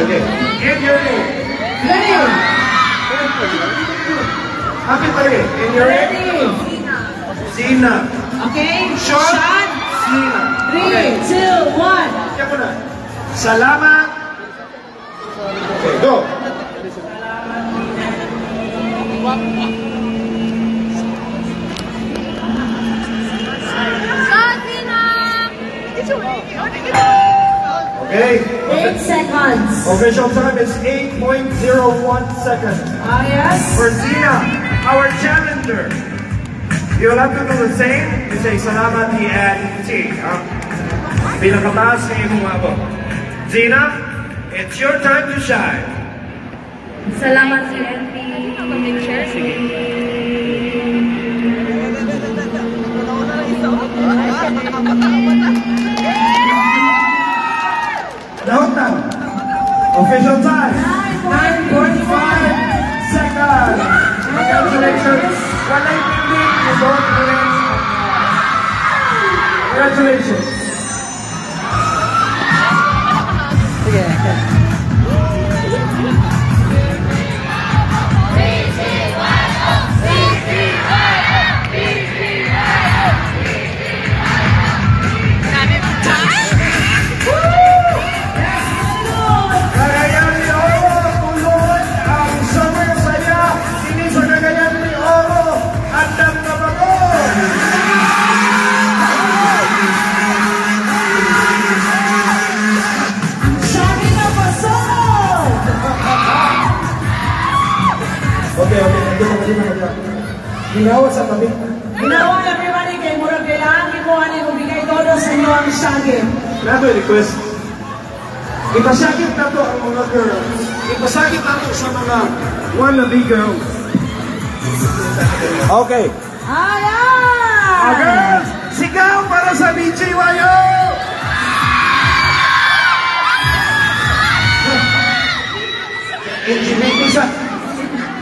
Okay. In your name. Name. Happy birthday. In your name. Zina. Okay. Short. Sean. Zina. 3, 2, 1. Kaya ko na. Salamat. Okay, go. Okay. 8 seconds. Official time is 8.01 seconds. Ah, yes. For Zina, our challenger. You'll have to do the same. You say salamat and T. Pinakataas na yung umabot. Zina, it's your time to shine. Salamat TNT. Note now. Official time. 9.5 seconds. Congratulations. Walay pindi. You don't win. Congratulations. Ginawa sa tabi. Ginawa everybody kay murag kailangan kikuha ni bigay todo sa inyo ang shaggy. Nato request. Ipasakit na to ang mga girls. Ipasakit na to sa mga wannabe girls. Okay. Ayan! Girls, sigaw para sa BGYO! LGBT sa.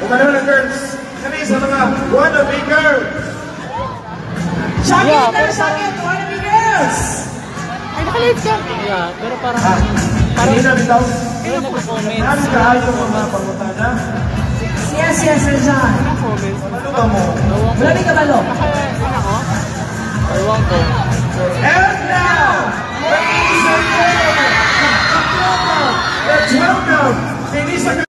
Umano na girls. Kani sa mga wannabe girls. Shaggy, sakit, wannabe girls! Ay, nakalit siya. Yeah, pero parang... Hindi na bitaw. Pero nag-comment. Nasa kahit yung mga pangutana. Yes, Sir John. Nag-comment. Ano ba mo? Marami ka balo. Yun ako. Ewan ko. And now, ladies and gentlemen, let's welcome Denise.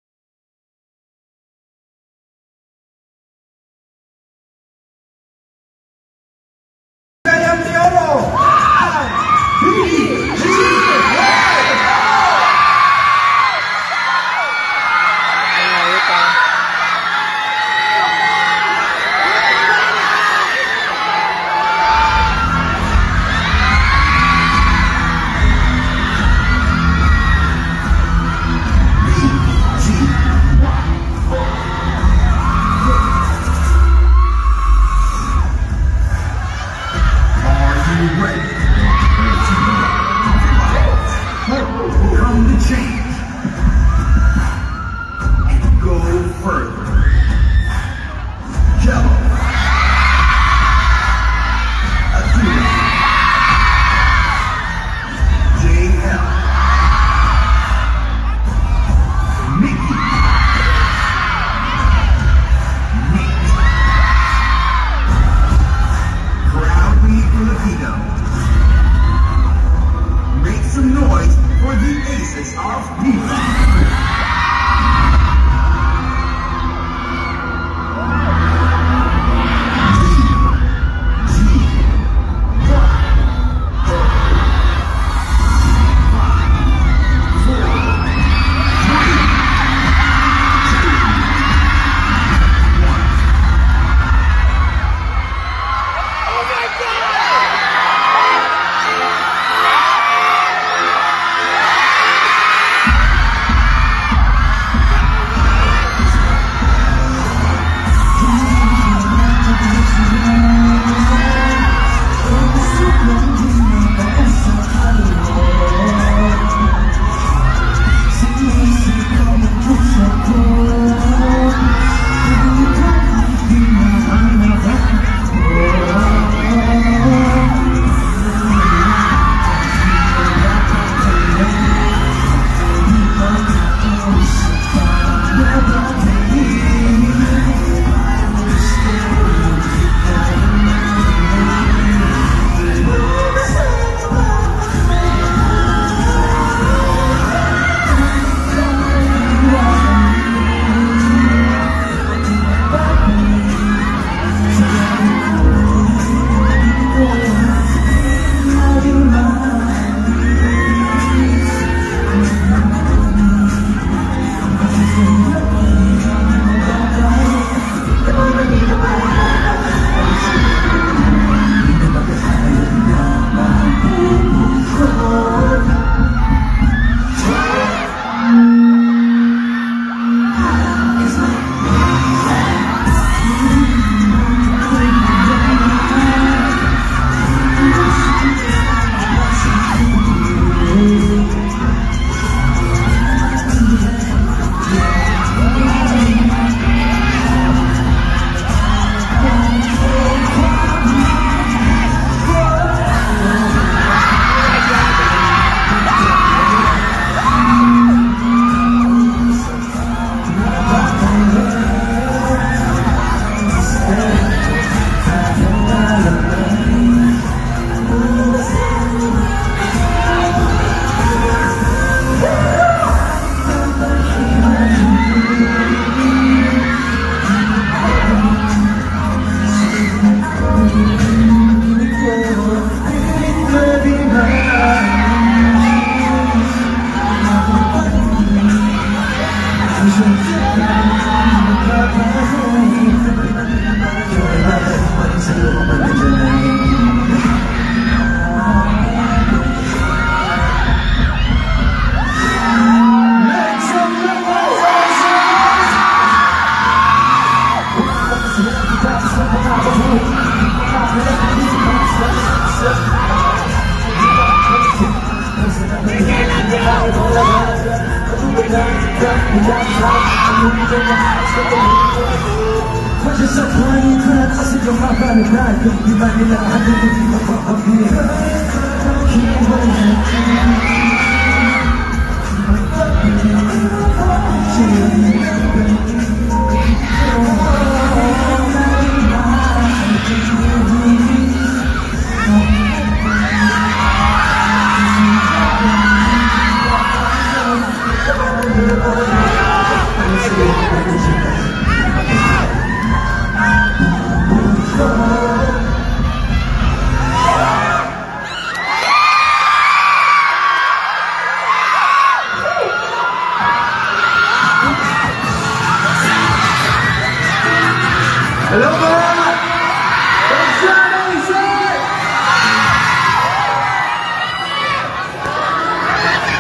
Hello po!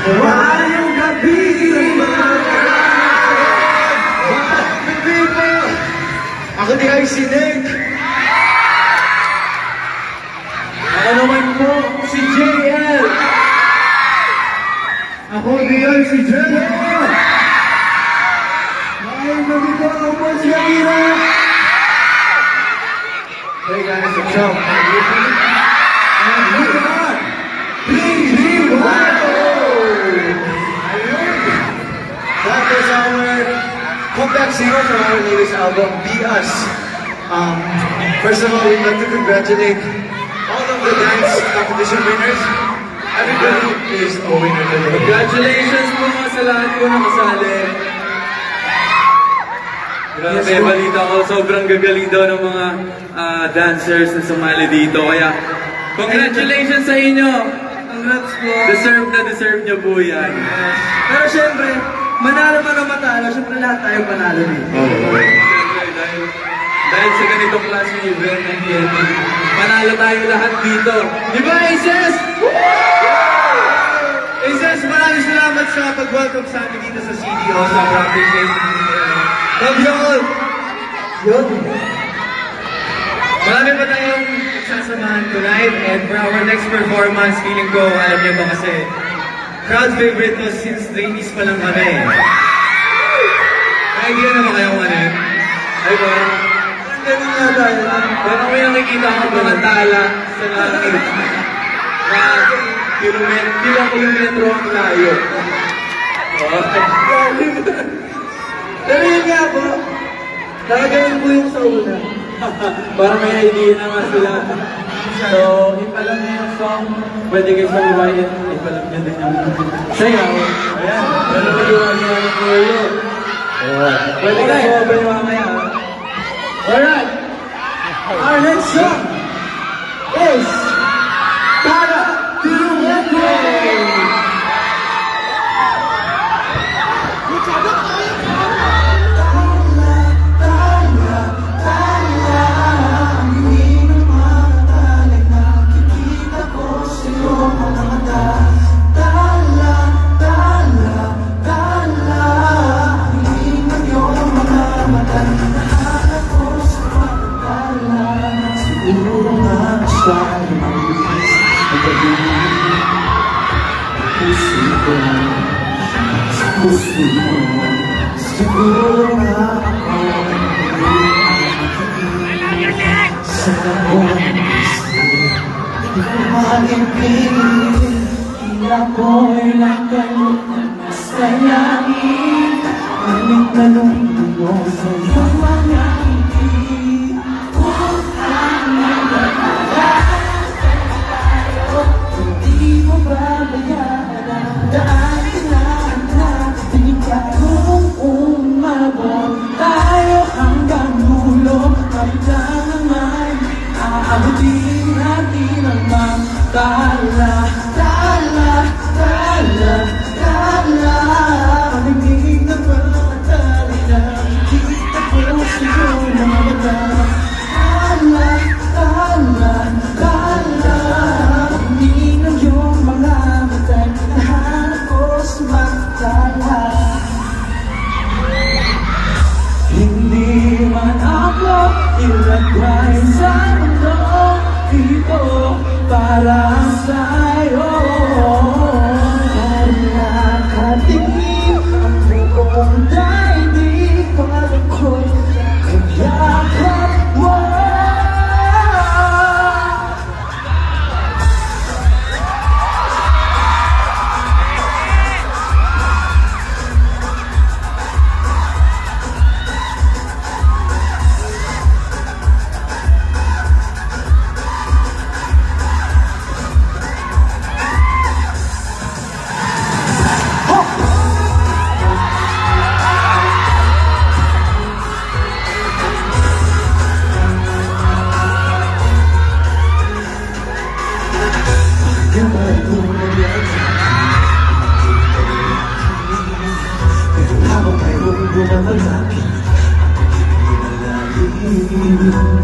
Maayong gabi! Ako di ay si Nick. Ako naman po si JL. Ako di ay si JL. Maayong gabi po ako po si Akira. Hey guys, what's up? And we are PG1! That was our comeback single from our latest album, Be Us. First of all, we'd like to congratulate all of the dance competition winners. Everybody is a winner today. Congratulations po mga sa lahat ko na kasali. Grabe, balita ko, sobrang gagaling daw ng mga dancers na sumali dito. Kaya, congratulations sa inyo! Congrats po. Deserve nyo po yan. Pero syempre, manalo man o matalo, syempre lahat tayo panalo dito. Siyempre, dahil sa ganitong klase ng event ng TNT, manalo tayo lahat dito. Di ba, Aces? Aces, maraming salamat sa pag-welcome sa amin dito sa CDO, sa appreciate. Love you all! Yun. Marami pa tayong sasamahan tonight, and for our next performance, feeling ko, alam niyo ba kasi, crowd favorite to since 30s pa lang kami. May idea naman kayong ano yun? Ay ba? Ganun nga tayo. Parang may nakikita ko mga tala sa langit na kilometro ang layo. Pero yun nga po, nakagaling po yung sa una. Parang may idea naman sila. So, ipalam niyo yung song. Pwede kayo sa buhay yan. Ipalam niyo din yung sayaw. Ayan. Pero magawa niyo ang kuyo. Pwede kayo ba yung mamaya? Alright! Our next song is Para Tinuwete! Siguro na ako sa buwan di ko maipigil. Tila ko'y nakalimutan na sa langit. Ngunit nalulunod sa iyong mga ngiti. Kung ang nagdadaan tayo, hindi mo babayaan ang daanin natin. Kung umabot tayo hanggang dulo, kailangan may aabutin natin ang mga tala, tala, tala, tala. Paninig ng mga tala. Ilagay sa mundo ito para sa'yo. Nakatingin ang buong daigdig para ko'y kayakap mo.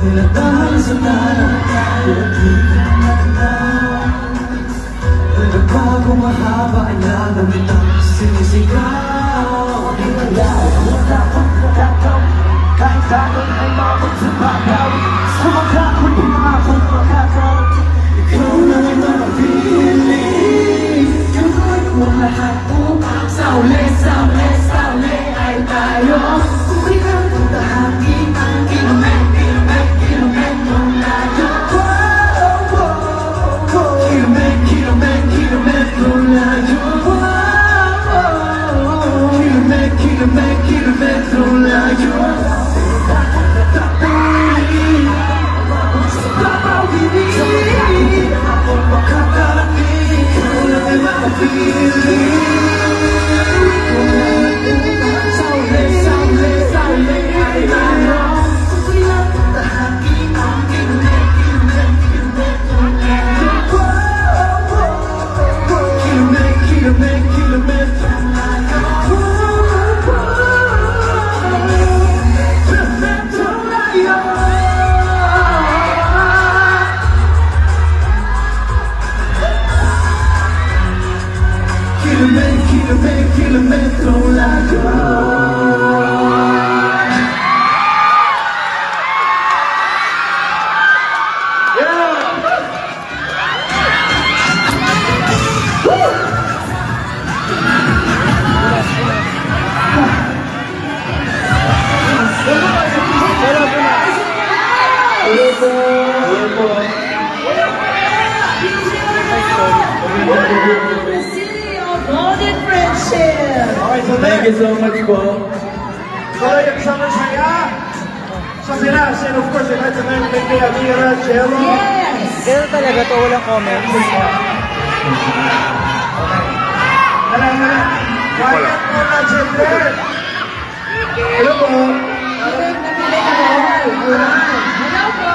Tinatahan sa nagbago mahaba ang lagamit ang sinisigaw. Wala kang nakakaw, kahit dapat ay mabot sa bagaw. Sa mukha ko di na akong makakaw. Ikaw na ay mapili, gagawin mo lahat upang sa uli ay tayo. Kung ikaw ang tahangin ang kilometro layo. Kilometro layo. Kilometro layo. Tatawin ako makakarating. Ikaw lang ay mapili. Kilometro layo. The city of golden friendship. Thank you so much po. Tuloy ang summer saya sa Pinas. And of course, I'd like to thank Mickey, Amira, Jello. Yes. Ganun talaga to, walang comments. Wala. Quiet muna, siyempre. Hello po. Kilig na kilig ako. Hello po.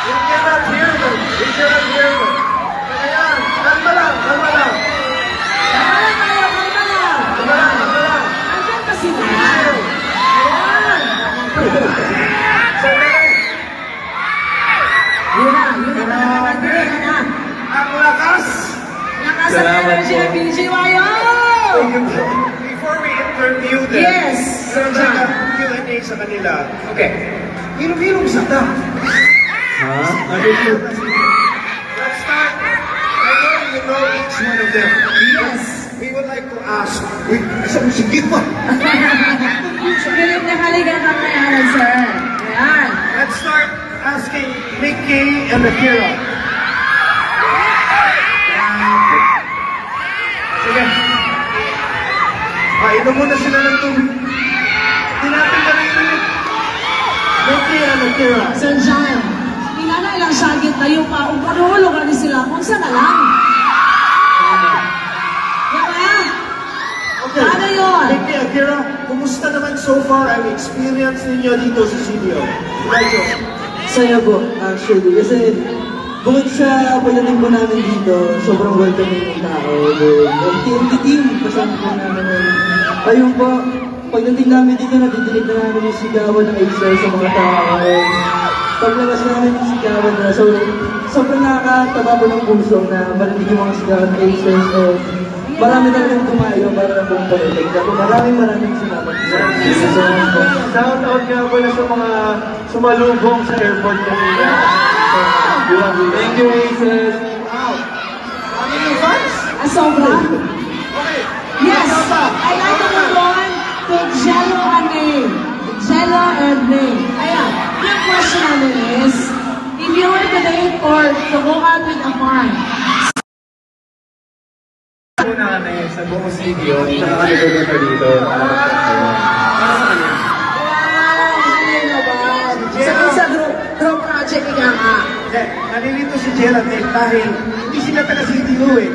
You cannot hear them. Ayan, kalma lang. Kalma lang tayo, kalma lang. Andiyan pa sila. Ayan. Yun na. Ang lakas. Lakas ang Salamat energy po. ng BGYO. Before we interview them, Yes, meron Sir siya John. Q&A sa kanila. Okay. Ilong-ilong sa ta. Ha? Ano yun? Let's start. I know you know each one of them. Yes. We would like to ask, wait, isang sigit pa. Kilig na kaligan ang mayaran, sir. Ayan. Let's start asking Mickey and Akira. Sige. Inom muna sila ng tubig. Hindi natin marinig. Mickey and Akira. Sir John, inanay lang siya tayo pa. Kung panuhulog ni sila, kung saan na lang. Diba? Okay. Ano yun? Mickey, Akira, kumusta naman so far ang experience ninyo dito sa studio? Medyo. Saya po, actually. Kasi bukod sa pagdating po namin dito, sobrang welcoming ng tao. Yung TNT team, kasama po namin. Ayun po, pagdating namin dito, nadidinig na namin yung sigawan ng Acer sa mga tao. Paglabas namin yung sigawan na, sobrang nakakataba po ng puso na marinig yung mga sigawan ng Acer. marami talagang tumayo para pong palitig. Maraming salamat. Thank you so much po. Shout out nga pala sa mga sumalubong sa airport kanina. Thank you, Aces. Sobra? Yes! I'd like to move on to Jello and Name. Jello and Name. Ayan, yung question namin is, if you were to date or to go out with a man, Una kami sa buong studio, nakakaligo ka dito. Para sa kanya. sa group project nga. Nalilito si Gerald dahil hindi sila taga-CTO eh.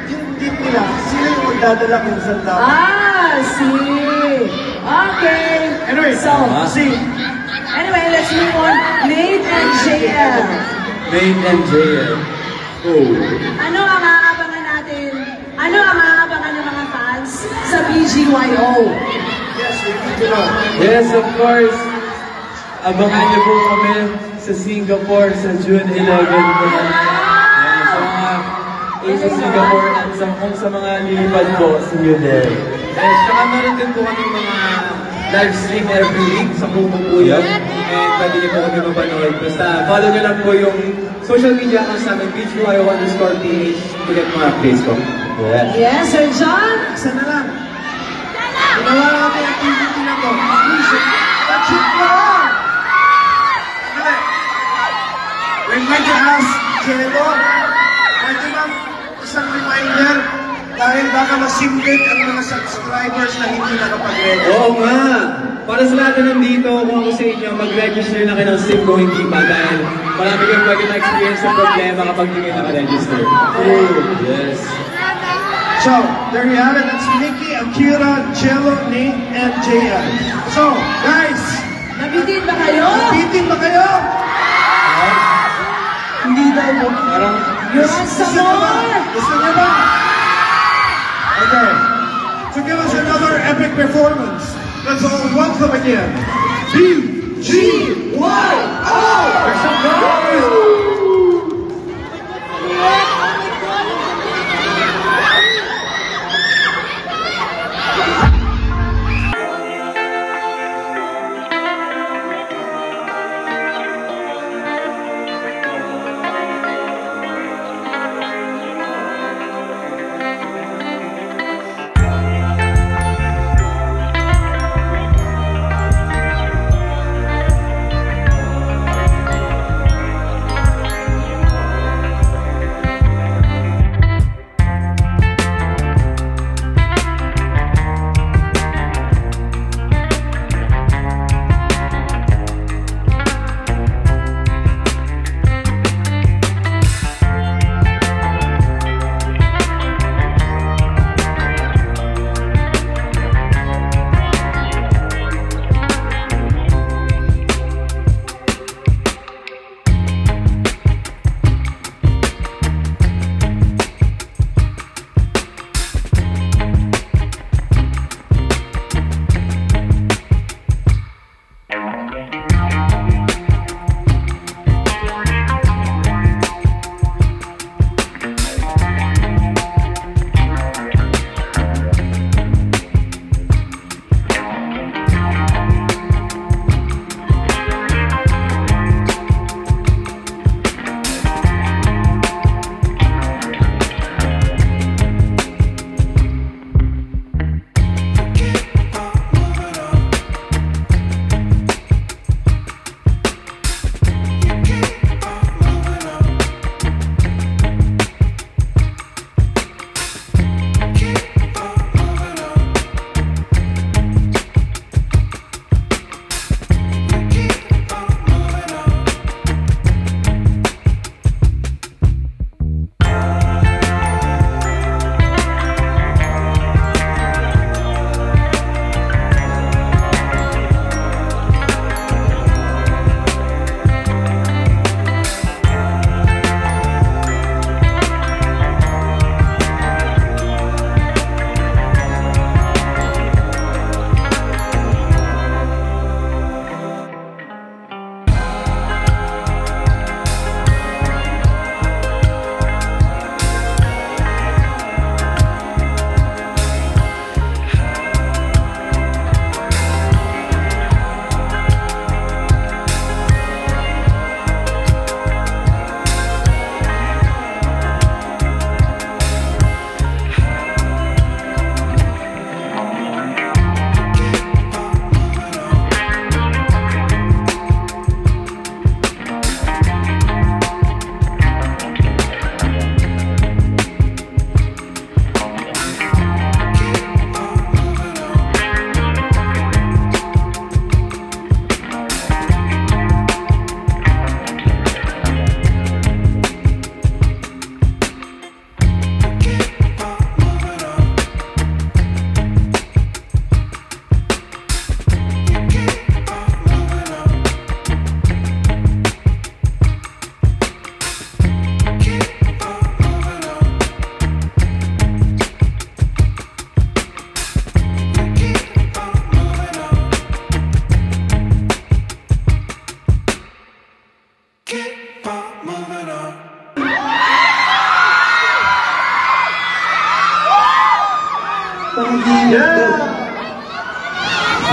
Yung team nila, sila yung magdadala kung saan daw. See. Okay. Anyway, Anyway, let's move on. Nate and JL. Nate and JL. Oh. Ano ang aabangan natin? Ano ang aabangan ng mga fans sa BGYO? yes, we need to know. Yes, of course. Abangan niyo po kami sa Singapore sa June 11 po. Sa mga sa Singapore at sa mga lilipad po, see you there. Yes, saka meron din po kami mga live stream every week sa Kumu po yun. And pwede niyo po kami mapanood. Basta follow niyo lang po yung social media accounts namin, BGYO_PH to get mga updates po. Yes. Yes, Sir John? Isa na lang. Ginawa na kami ang activity na to. Please, touch it lang! Okay. We're going to ask Jello, pwede bang isang reminder dahil baka masimplid ang mga subscribers na hindi nakapag-register. Oo nga! Para sa lahat na nandito, kung ako sa inyo, mag-register na kayo ng SIM kung hindi pa dahil marami kayong pwede na-experience ng problema kapag hindi kayo naka-register. Yes. So, there you have it. That's Nikki, Akira, Jello, Nate, and JL. So, guys, Nabitin ba kayo? bitin ba kayo? Hindi daw po. Parang, You want some more? Gusto niyo ba? Okay. So give us another epic performance. Let's all welcome again. BGYO! There's some noise!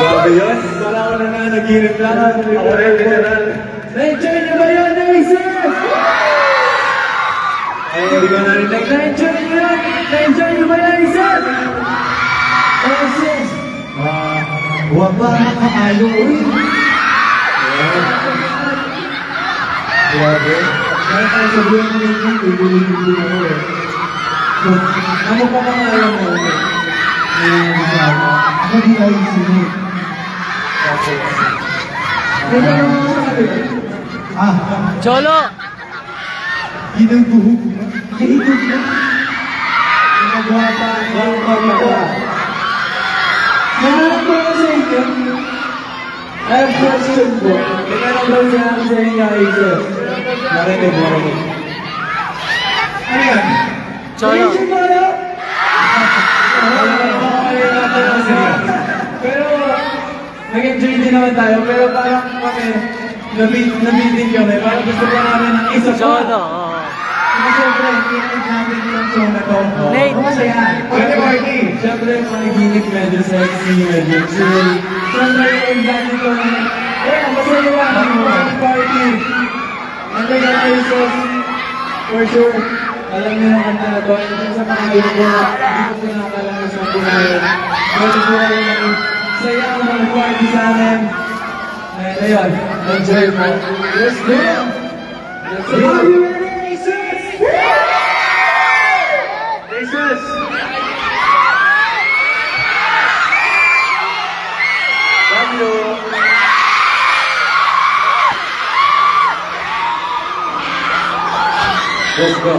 Grabe yun. Wala ko na nga nag-iirip lang. Ako rin, literal. Na-enjoy niyo ba yun, Aces? Ay, hindi ko narinig. Na-enjoy niyo yun? Na-enjoy niyo ba yun, Aces? Aces! Huwag ba makaalo ulit? Grabe. Kaya tayo sabihin mo yung ibuligin ako eh. Ano pa mga alam mo? Ako di ay sinip. Kaya naman ako sa kanila. Cholo! Ginuguhog mo. Kaigog mo. Ginagawa pa ang pagkakawa. Nahanap ko ako sa inyo. I have question po. Tinanong daw siya ako sa inyo, Aces. Narinig mo rin. Ano yan? Cholo! Pero, nag-enjoy din naman tayo, pero parang kami, nabitin kami, parang gusto pa namin ng isa pa. Cholo! Kasi siyempre, inig natin yung show na to. Nate! Masaya. Pwede, Marky. Siyempre, panaginip, medyo sexy, medyo chill. Siyempre, yung dati ko na, masaya lang ang party. And then, Aces, for sure, alam niyo ang kanta na to, and sa pangayon ko, hindi ko pinakalang sa buhay. Pwede po kayo ng saya ang mga party sa amin. And ayun, enjoy mo. Let's go! Let's go! Are you ready, Aces? Aces! Love you! Let's go!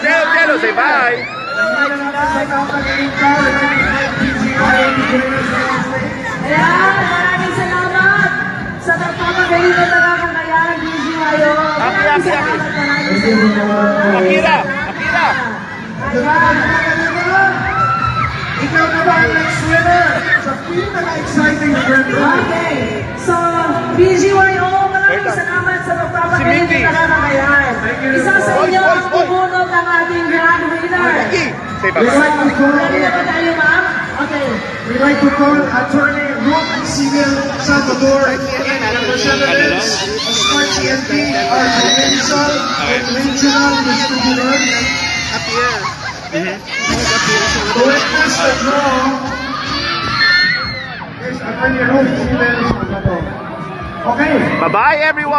Jello, say bye. Ayan, maraming salamat sa nagpapagaling na nakakakayahan ng BGYO. Maraming salamat, maraming salamat. Akira. Ayan. Ikaw na ba ang next winner sa pinaka-exciting event? Okay, so BGYO, maraming salamat sa nagpapagaling na nakakakayahan. Isa sa inyo ang pumunod ng ating grand winner. Say We'd bye. like to call, Ready na ba tayo, ma'am? Okay. we'd like to call Attorney Ruth Sigel Salvador and representatives of Smart TNT, our provincial and regional distributor. To witness the draw, is Attorney Ruth Sigel Salvador. Okay. Bye-bye, everyone.